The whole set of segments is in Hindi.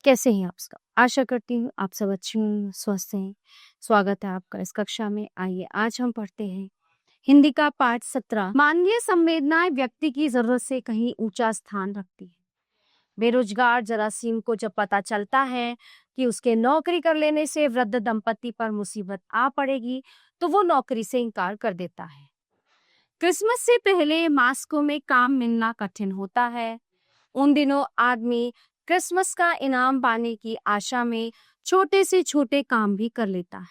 कैसे हैं आप सब? आशा करती हूँ आप सब अच्छे हों, स्वस्थ हैं। स्वागत है आपका इस कक्षा में। आइए आज हम पढ़ते हैं हिंदी का पाठ 17। मानवीय संवेदनाएं व्यक्ति की जरूरत से कहीं ऊंचा स्थान रखती है। बेरोजगार जरासीम को जब पता चलता है कि उसके नौकरी कर लेने से वृद्ध दंपति पर मुसीबत आ पड़ेगी, तो वो नौकरी से इनकार कर देता है। क्रिसमस से पहले मास्को में काम मिलना कठिन होता है। उन दिनों आदमी क्रिसमस का इनाम पाने की आशा में छोटे से छोटे काम भी कर लेता है।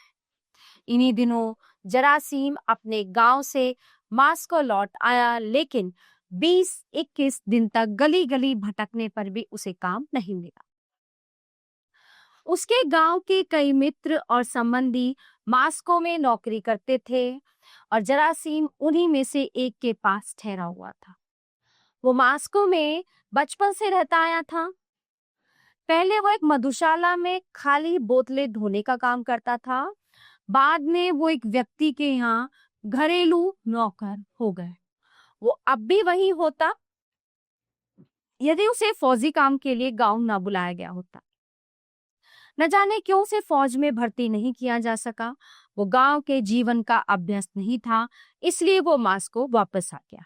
इन्हीं दिनों जरासीम अपने गांव से मास्को लौट आया, लेकिन 20-21 दिन तक गली गली भटकने पर भी उसे काम नहीं मिला। उसके गांव के कई मित्र और संबंधी मास्को में नौकरी करते थे और जरासीम उन्हीं में से एक के पास ठहरा हुआ था। वो मास्को में बचपन से रहता आया था। पहले वो एक मधुशाला में खाली बोतलें धोने का काम करता था। बाद में वो एक व्यक्ति के यहाँ घरेलू नौकर हो गए। वो अब भी वही होता यदि उसे फौजी काम के लिए गांव न बुलाया गया होता। न जाने क्यों उसे फौज में भर्ती नहीं किया जा सका। वो गांव के जीवन का अभ्यस्त नहीं था, इसलिए वो मास्को वापस आ गया।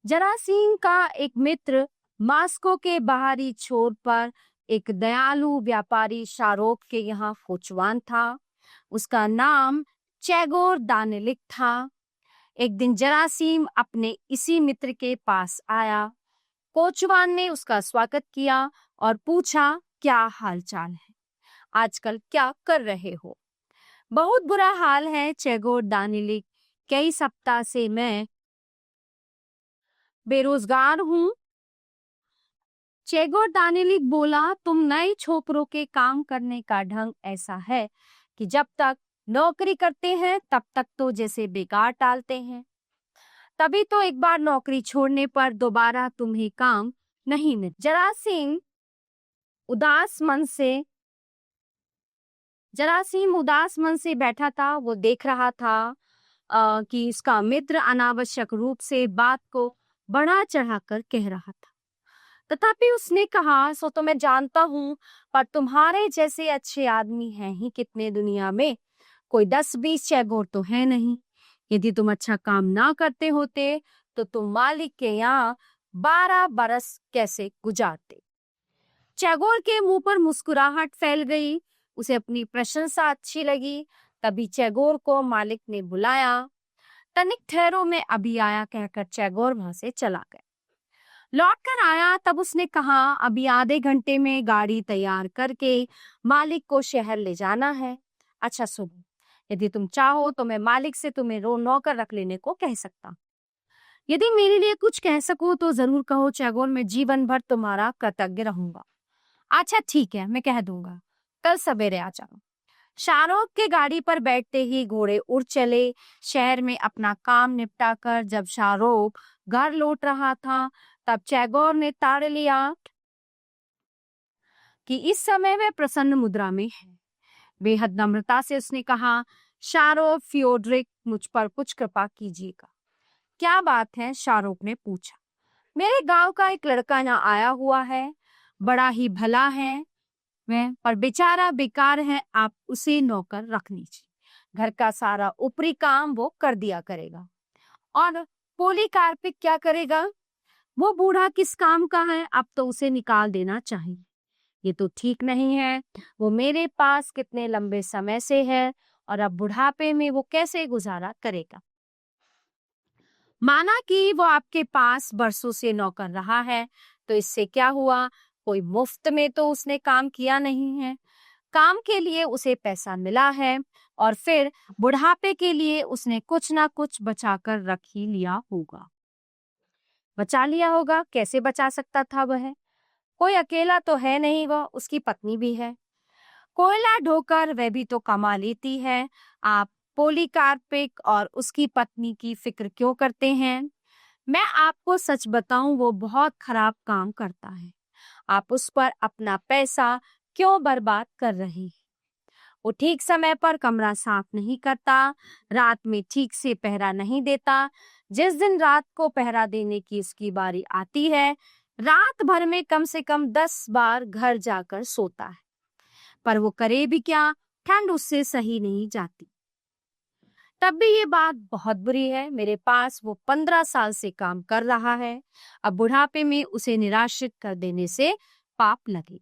जरासीम का एक मित्र मास्को के बाहरी छोर पर एक दयालु व्यापारी शारोप के यहाँ कोचवान था। उसका नाम चेगोर दानेलिक था। एक दिन जरासीम अपने इसी मित्र के पास आया। कोचवान ने उसका स्वागत किया और पूछा, क्या हालचाल है? आजकल क्या कर रहे हो? बहुत बुरा हाल है चेगोर दानेलिक। कई सप्ताह से मैं बेरोजगार हूँ। चेगोर दानेलिक बोला, तुम नए छोकरों के काम करने का ढंग ऐसा है कि जब तक नौकरी करते हैं तब तक तो जैसे बेकार टालते हैं। तभी तो एक बार नौकरी छोड़ने पर दोबारा तुम्हें काम नहीं मिल। जरासीम उदास मन से बैठा था। वो देख रहा था कि इसका मित्र अनावश्यक रूप से बात को बढ़ा चढ़ाकर कह रहा था। तथापि उसने कहा, सो तो मैं जानता हूँ, पर तुम्हारे जैसे अच्छे आदमी हैं ही कितने दुनिया में। कोई 10-20 चैगोर तो है नहीं। यदि तुम अच्छा काम ना करते होते तो तुम मालिक के यहाँ 12 बरस कैसे गुजारते। चैगोर के मुंह पर मुस्कुराहट फैल गई। उसे अपनी प्रशंसा अच्छी लगी। तभी चैगोर को मालिक ने बुलाया। तनिक ठहरो, मैं अभी आया, कहकर चैगोर वहां से चला गया। लौट कर आया तब उसने कहा, अभी आधे घंटे में गाड़ी तैयार करके मालिक को शहर ले जाना है। अच्छा सुनो, यदि तुम चाहो तो मैं मालिक से तुम्हें नौकर रख लेने को कह सकता। यदि मेरे लिए कुछ कह सको तो जरूर कहो चैगोर, मैं जीवन भर तुम्हारा कृतज्ञ रहूंगा। अच्छा ठीक है, मैं कह दूंगा, कल सवेरे आ जाओ। शाहरुख के गाड़ी पर बैठते ही घोड़े उड़ चले। शहर में अपना काम निपटाकर जब शाहरुख घर लौट रहा था तब चैगोर ने ताड़ लिया कि इस समय वह प्रसन्न मुद्रा में है। बेहद नम्रता से उसने कहा, शाहरुख फियोडरिक, मुझ पर कुछ कृपा कीजिएगा। क्या बात है? शाहरुख ने पूछा। मेरे गांव का एक लड़का यहाँ आया हुआ है, बड़ा ही भला है वह, पर बेचारा बेकार है। आप उसे नौकर रख लीजिए। घर का सारा ऊपरी काम वो कर दिया करेगा। और पोलीकार्पिक क्या करेगा? वो बूढ़ा किस काम का है? अब तो उसे निकाल देना चाहिए। ये तो ठीक नहीं है। वो मेरे पास कितने लंबे समय से है और अब बुढ़ापे में वो कैसे गुजारा करेगा? माना कि वो आपके पास बरसों से नौकर रहा है, तो इससे क्या हुआ? कोई मुफ्त में तो उसने काम किया नहीं है। काम के लिए उसे पैसा मिला है और फिर बुढ़ापे के लिए उसने कुछ ना कुछ बचा कर रख ही लिया होगा। बचा लिया होगा? कैसे बचा सकता था वह? कोई अकेला तो है नहीं, वह उसकी पत्नी भी है। कोयला ढोकर वह भी तो कमा लेती है। आप पोलीकार्पिक और उसकी पत्नी की फिक्र क्यों करते हैं? मैं आपको सच बताऊं, वो बहुत खराब काम करता है। आप उस पर अपना पैसा क्यों बर्बाद कर रहे हैं? वो ठीक समय पर कमरा साफ नहीं करता, रात में ठीक से पहरा नहीं देता। जिस दिन रात को पहरा देने की इसकी बारी आती है, रात भर में कम से कम 10 बार घर जाकर सोता है, पर वो करे भी क्या, ठंड उससे सही नहीं जाती। तब भी ये बात बहुत बुरी है, मेरे पास वो 15 साल से काम कर रहा है, अब बुढ़ापे में उसे निराश्रित कर देने से पाप लगे।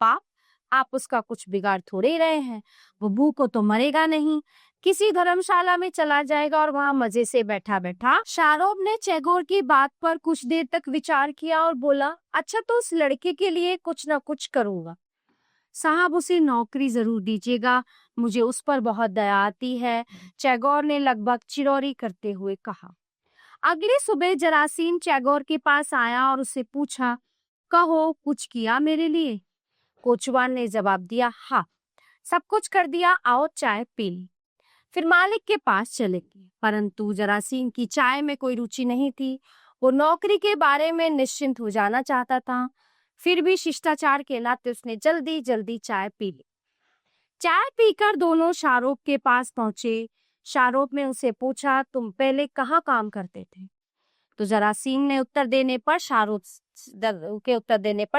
पाप? आप उसका कुछ बिगाड़ थोड़े ही रहे हैं, वो भूख तो मरेगा नहीं, किसी धर्मशाला में चला जाएगा और वहां मजे से बैठा बैठा। शारोब ने चेगोर की बात पर कुछ देर तक विचार किया और बोला, अच्छा तो उस लड़के के लिए कुछ ना कुछ करूंगा। साहब उसे नौकरी जरूर दीजिएगा, मुझे उस पर बहुत दया आती है, चैगोर ने लगभग चिरौरी करते हुए कहा। अगली सुबह जरासीम चैगोर के पास आया और उससे पूछा, कहो कुछ किया मेरे लिए? कोचवान ने जवाब दिया, हाँ सब कुछ कर दिया, आओ चाय पी ली। फिर मालिक के पास चले गए, परंतु जरासीम की चाय में कोई रुचि नहीं थी, वो नौकरी के बारे में निश्चिंत हो जाना चाहता था। फिर भी शिष्टाचार के नाते उसने जल्दी जल्दी चाय पी ली। चाय पीकर दोनों शारोब के पास पहुंचे। शारोब ने उसे पूछा, तुम पहले कहाँ काम करते थे? तो जरासीम ने उत्तर देने पर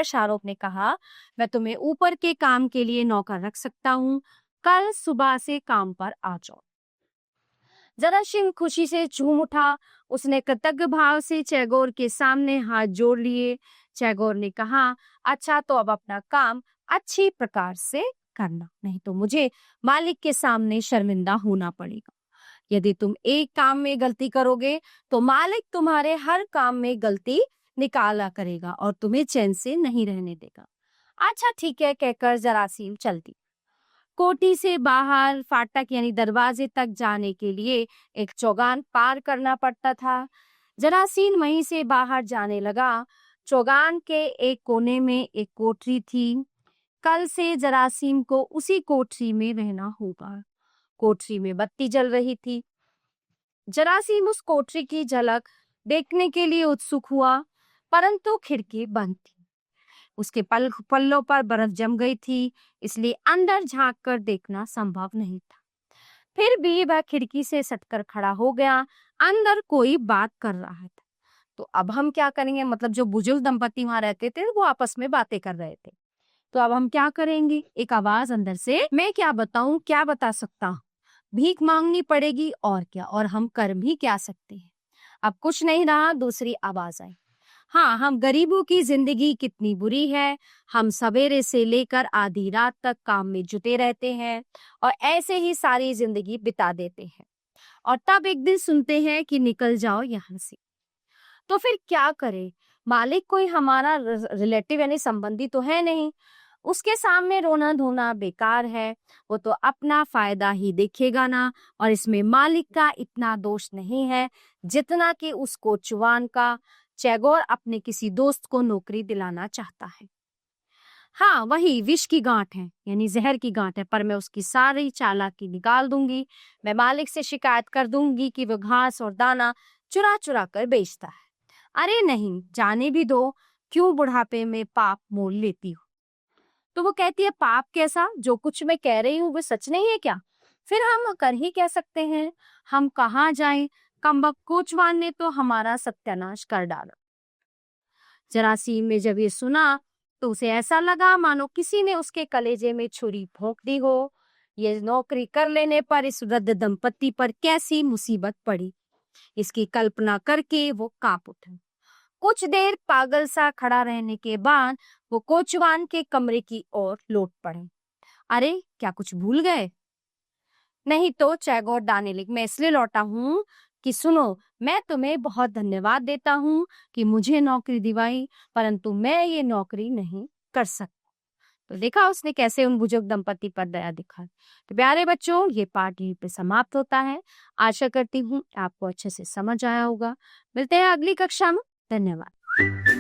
शारोब ने कहा, मैं तुम्हें ऊपर के काम के लिए नौकर रख सकता हूँ, कल सुबह से काम पर आ जाओ। जरासीम खुशी से झूम उठा, उसने कृतज्ञ भाव से चैगोर के सामने हाथ जोड़ लिए। चैगोर ने कहा, अच्छा तो अब अपना काम अच्छी प्रकार से करना, नहीं तो मुझे मालिक के सामने शर्मिंदा होना पड़ेगा। यदि तुम एक काम में गलती करोगे तो मालिक तुम्हारे हर काम में गलती निकाला करेगा और तुम्हें चैन से नहीं रहने देगा। अच्छा ठीक है कहकर जरासीम चल दी। कोठी से बाहर फाटक यानी दरवाजे तक जाने के लिए एक चौगान पार करना पड़ता था। जरासीम वहीं से बाहर जाने लगा। चौगान के एक कोने में एक कोठरी थी। कल से जरासीम को उसी कोठरी में रहना होगा। कोठरी में बत्ती जल रही थी। जरासीम उस कोठरी की झलक देखने के लिए उत्सुक हुआ, परंतु खिड़की बंद थी। उसके पल्लों पर बर्फ जम गई थी, इसलिए अंदर झांक कर देखना संभव नहीं था। फिर भी वह खिड़की से सटकर खड़ा हो गया। अंदर कोई बात कर रहा था। तो अब हम क्या करेंगे? मतलब जो बुजुर्ग दंपति वहां रहते थे वो आपस में बातें कर रहे थे। तो अब हम क्या करेंगे? एक आवाज अंदर से, मैं क्या बताऊं, क्या बता सकता हूं, भीख मांगनी पड़ेगी और क्या, और हम कर भी क्या सकते हैं। अब कुछ नहीं रहा। दूसरी आवाज आई, हाँ हम गरीबों की जिंदगी कितनी बुरी है, हम सवेरे से लेकर आधी रात तक काम में जुटे रहते हैं और ऐसे ही सारी जिंदगी बिता देते हैं और तब एक दिन सुनते हैं कि निकल जाओ यहाँ से। तो फिर क्या करें? मालिक कोई हमारा रिलेटिव यानी संबंधी तो है नहीं, उसके सामने रोना धोना बेकार है, वो तो अपना फायदा ही देखेगा ना। और इसमें मालिक का इतना दोष नहीं है जितना कि उस कोचवान का। चैगोर अपने किसी दोस्त को नौकरी दिलाना चाहता है। हाँ वही विष की गांठ है यानी जहर की गांठ है, पर मैं उसकी सारी चालाकी निकाल दूंगी। मैं मालिक से शिकायत कर दूंगी कि वो घास और दाना चुरा चुरा कर बेचता है। अरे नहीं, जाने भी दो, क्यों बुढ़ापे में पाप मोल लेती हो? तो वो कहती है, पाप कैसा? जो कुछ मैं कह रही हूँ वो सच नहीं है क्या? फिर हम कर ही कह सकते हैं, हम कहाँ जाएं? कमबख्त कोचवान ने तो हमारा सत्यानाश कर डाला। जरासीम ने जब ये सुना तो उसे ऐसा लगा मानो किसी ने उसके कलेजे में छुरी भोंक दी हो। ये नौकरी कर लेने पर इस वृद्ध दंपति पर कैसी मुसीबत पड़ी, इसकी कल्पना करके वो कांप उठा। कुछ देर पागल सा खड़ा रहने के बाद वो कोचवान के कमरे की ओर लौट पड़े। अरे क्या कुछ भूल गए? नहीं तो चैगोर दानेलिक, मैं इसलिए लौटा हूँ कि सुनो, मैं तुम्हें बहुत धन्यवाद देता हूँ कि मुझे नौकरी दिवाई, परंतु मैं ये नौकरी नहीं कर सकता। तो देखा उसने कैसे उन बुजुर्ग दंपति पर दया दिखा। तो प्यारे बच्चों, ये पाठ यहीं पे समाप्त होता है। आशा करती हूँ आपको अच्छे से समझ आया होगा। मिलते हैं अगली कक्षा में। धन्यवाद।